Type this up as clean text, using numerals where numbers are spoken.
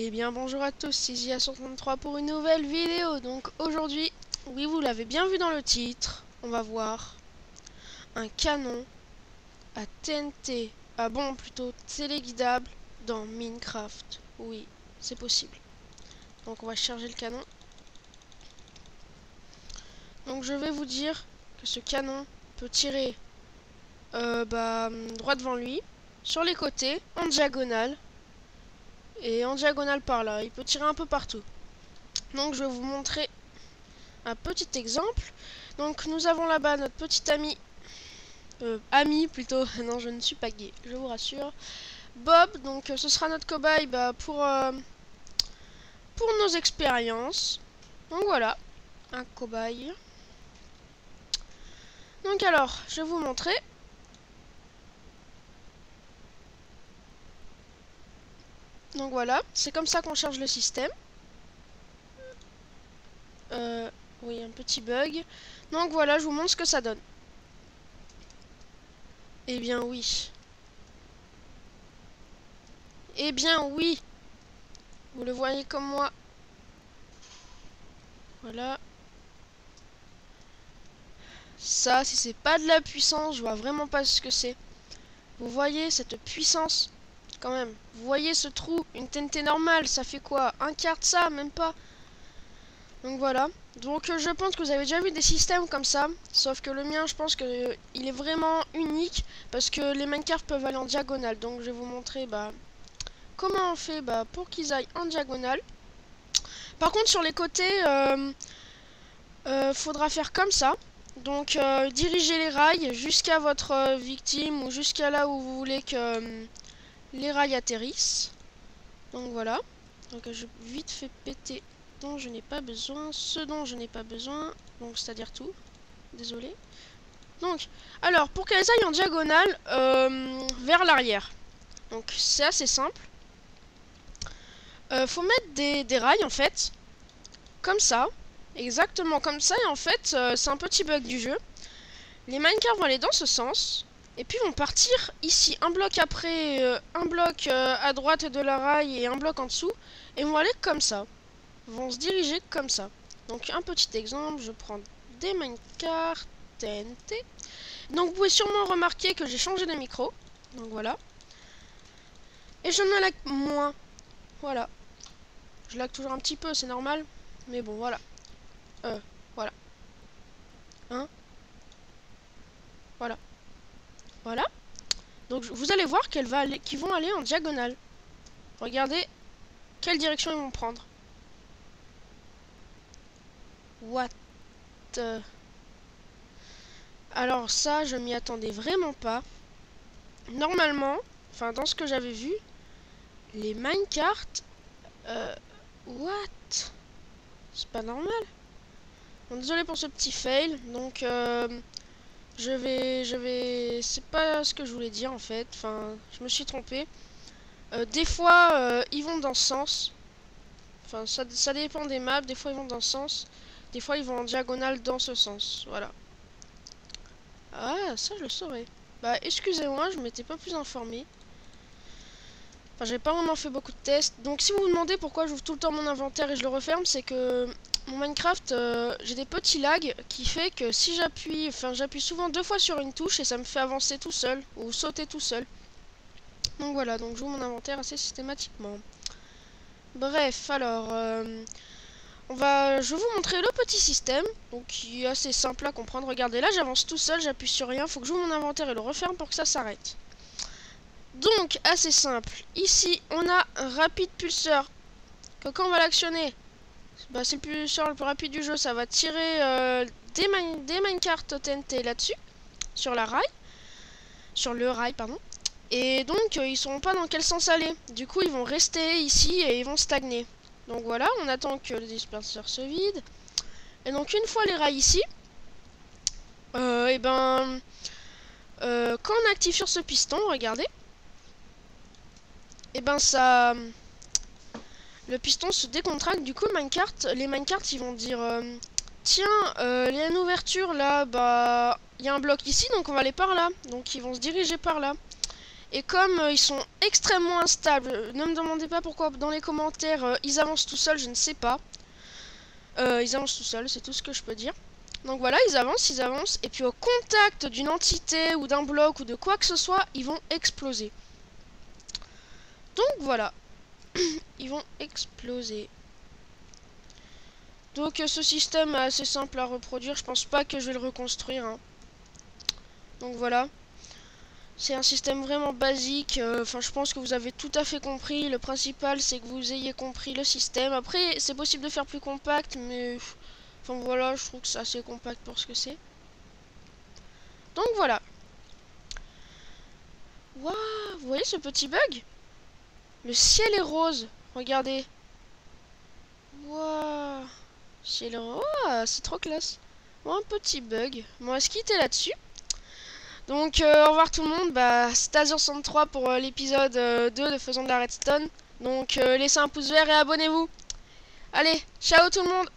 Eh bien bonjour à tous, c'est Zia133 pour une nouvelle vidéo. Donc aujourd'hui, oui vous l'avez bien vu dans le titre, on va voir un canon à TNT, plutôt téléguidable dans Minecraft. Oui, c'est possible. Donc on va charger le canon. Donc je vais vous dire que ce canon peut tirer droit devant lui, sur les côtés, en diagonale, et en diagonale par là. Il peut tirer un peu partout. Donc je vais vous montrer un petit exemple. Donc nous avons là-bas notre petit ami, ami plutôt, non je ne suis pas gay, je vous rassure, Bob. Donc ce sera notre cobaye pour nos expériences. Donc voilà, un cobaye. Donc alors, je vais vous montrer. Donc voilà, c'est comme ça qu'on charge le système. Oui, un petit bug. Donc voilà, je vous montre ce que ça donne. Eh bien oui. Eh bien oui. Vous le voyez comme moi. Voilà. Ça, si c'est pas de la puissance, je vois vraiment pas ce que c'est. Vous voyez cette puissance? Quand même. Vous voyez ce trou? Une TNT normale, ça fait quoi? Un quart de ça, même pas. Donc voilà. Donc je pense que vous avez déjà vu des systèmes comme ça. Sauf que le mien, je pense que il est vraiment unique. Parce que les Minecraft peuvent aller en diagonale. Donc je vais vous montrer comment on fait pour qu'ils aillent en diagonale. Par contre sur les côtés, faudra faire comme ça. Donc dirigez les rails jusqu'à votre victime ou jusqu'à là où vous voulez que les rails atterrissent. Donc voilà. Donc je vite fait péter dont je n'ai pas besoin, ce dont je n'ai pas besoin, donc c'est-à-dire tout. Désolé. Donc, alors pour qu'elles aillent en diagonale vers l'arrière. Donc c'est assez simple. Faut mettre des rails en fait, comme ça, exactement comme ça, et en fait c'est un petit bug du jeu. Les Minecraft vont aller dans ce sens, et puis vont partir ici, un bloc après, un bloc à droite de la rail et un bloc en dessous, et vont aller comme ça, vont se diriger comme ça. Donc un petit exemple, je prends des Minecraft TNT. Donc vous pouvez sûrement remarquer que j'ai changé de micro, donc voilà. Et je ne lag moins, voilà. Je lag toujours un petit peu, c'est normal, mais bon voilà. Voilà. Hein? Voilà. Voilà. Donc vous allez voir qu'ils vont aller en diagonale. Regardez quelle direction ils vont prendre. What? Alors ça, je m'y attendais vraiment pas. Normalement, enfin dans ce que j'avais vu, les Minecraft... what? C'est pas normal. Bon, désolé pour ce petit fail. Donc je vais... C'est pas ce que je voulais dire en fait. Enfin, je me suis trompé. Des fois, ils vont dans ce sens. Enfin, ça dépend des maps. Des fois, ils vont dans ce sens. Des fois, ils vont en diagonale dans ce sens. Voilà. Ah, ça, je le saurais. Bah, excusez-moi, je m'étais pas plus informé. Enfin, j'ai pas vraiment fait beaucoup de tests. Donc, si vous vous demandez pourquoi j'ouvre tout le temps mon inventaire et je le referme, c'est que mon Minecraft, j'ai des petits lags qui fait que si j'appuie... Enfin, j'appuie souvent 2 fois sur une touche et ça me fait avancer tout seul. Ou sauter tout seul. Donc voilà, donc j'ouvre mon inventaire assez systématiquement. Bref, alors... je vais vous montrer le petit système, donc qui est assez simple à comprendre. Regardez, là j'avance tout seul, j'appuie sur rien, faut que j'ouvre mon inventaire et le referme pour que ça s'arrête. Donc, assez simple. Ici, on a un rapide pulseur, que quand on va l'actionner, c'est le pulseur le plus rapide du jeu, ça va tirer des minecarts TNT là-dessus, sur la rail, sur le rail, pardon. Et donc, ils ne sauront pas dans quel sens aller. Du coup, ils vont rester ici et ils vont stagner. Donc voilà, on attend que le disperseur se vide. Et donc une fois les rails ici, quand on active sur ce piston, regardez, ça, le piston se décontracte. Du coup, les minecarts, ils vont dire, tiens, il y a une ouverture là, il y a un bloc ici, donc on va aller par là. Donc ils vont se diriger par là. Et comme ils sont extrêmement instables, ne me demandez pas pourquoi dans les commentaires ils avancent tout seuls, je ne sais pas. Ils avancent tout seuls, c'est tout ce que je peux dire. Donc voilà, ils avancent, et puis au contact d'une entité ou d'un bloc ou de quoi que ce soit, ils vont exploser. Donc voilà, ils vont exploser. Donc ce système est assez simple à reproduire, je pense pas que je vais le reconstruire. Hein. Donc voilà. C'est un système vraiment basique, enfin je pense que vous avez tout à fait compris. Le principal c'est que vous ayez compris le système. Après c'est possible de faire plus compact, mais enfin voilà, je trouve que c'est assez compact pour ce que c'est. Donc voilà. Waouh, vous voyez ce petit bug? Le ciel est rose, regardez. Waouh, ciel est rose, c'est trop classe. Bon, un petit bug, bon, on va se quitter là-dessus. Donc au revoir tout le monde, c'était Azur63 pour l'épisode 2 de Faisons de la Redstone. Donc laissez un pouce vert et abonnez-vous. Allez, ciao tout le monde.